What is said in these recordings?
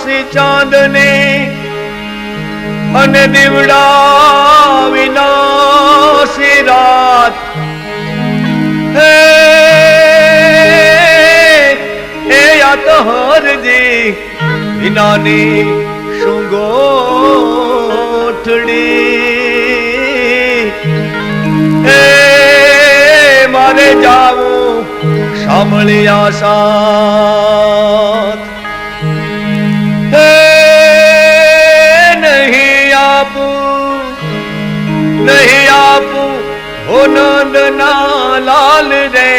C ચાંદને અને દીવડા વિનાસી રાત હે એ યા તો હરજી વિનાની શુંગોઠડી હે મારે જાવું સાંભળ્યા સાથ હે નહીં આપું હો નંદ ના લાલ રે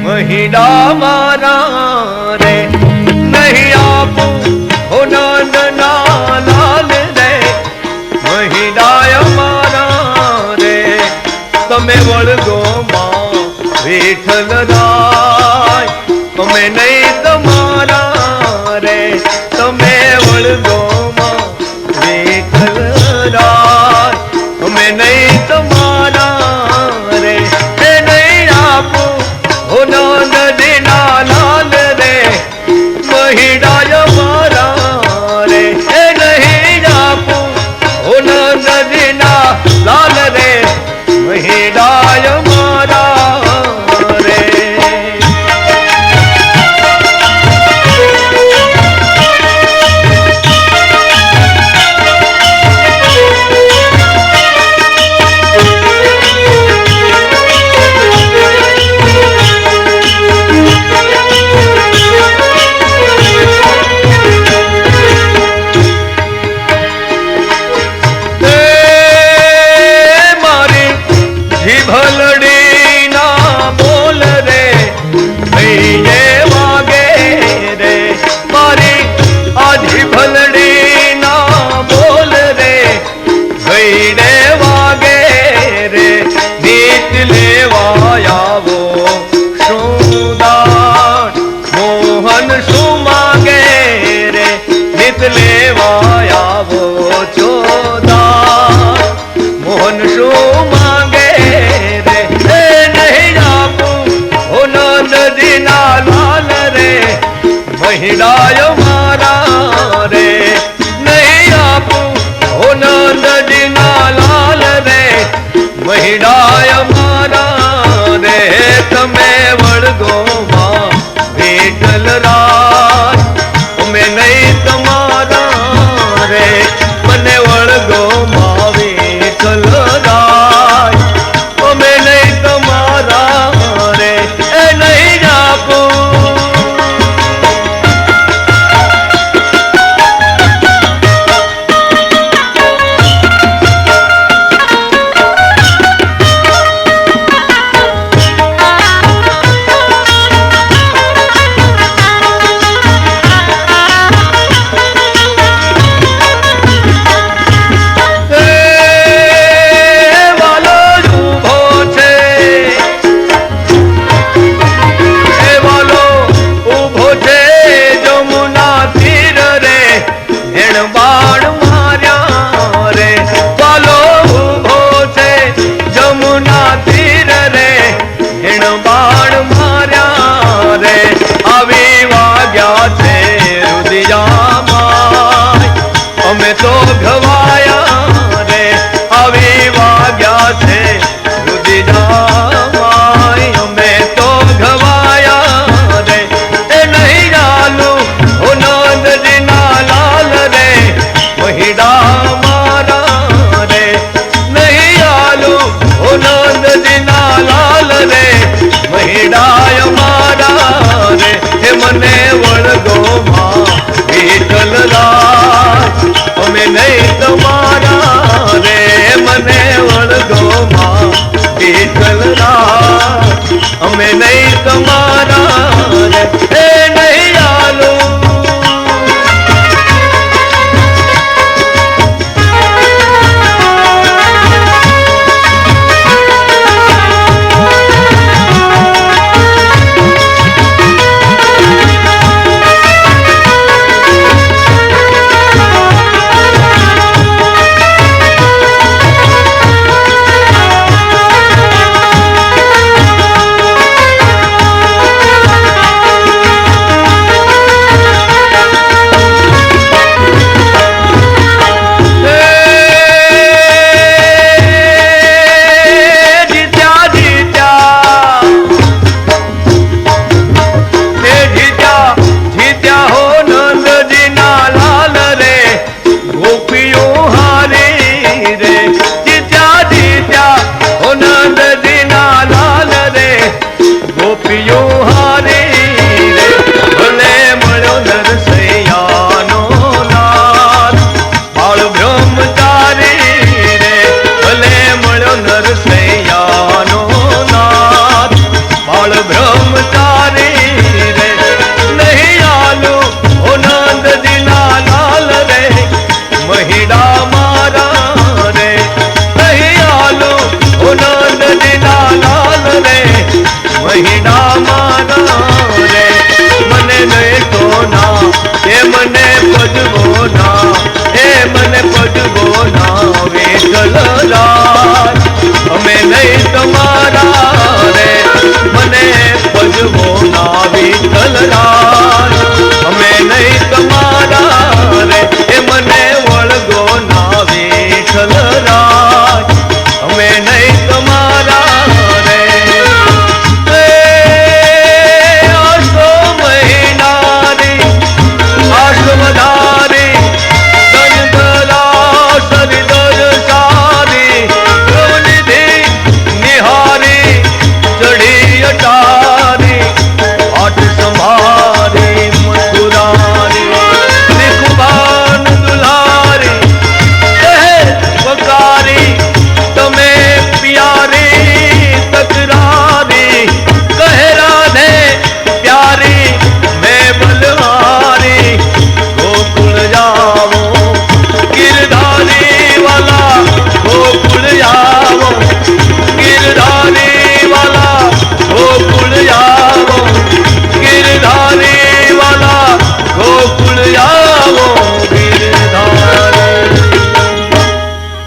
મહિડા મારા રે નહીં આપું હો નંદ ના લાલ રે મહિડા મારા રે તમે વળગો માં વિઠ્ઠલ રાય તમે નહીં તમારા રે તમે વળગો માં વિઠ્ઠલ રાય તમે નહીં તમારા રે એ નહીં આપું હો નંદના લાલ રે મહિડા મારા રે એ નહીં આપું હો નંદના લાલ રે મહિડા મારા રે મહિડાય મારા રે નહીં આપું હો નંદજીના લાલ રે મહિડાય મારા રે તમે વળગો માં વિઠ્ઠલ રાય અમે નહીં તમારા રે મને વળગો માં વિઠ્ઠલ રાય અમે નહીં તમારા રે એ નહીં આપું મને ભજવો ના, એ મને ભજવો ના વિઠ્ઠલરાય, અમે નહીં તમારા રે, મને ભજવો ના વિઠ્ઠલરાય.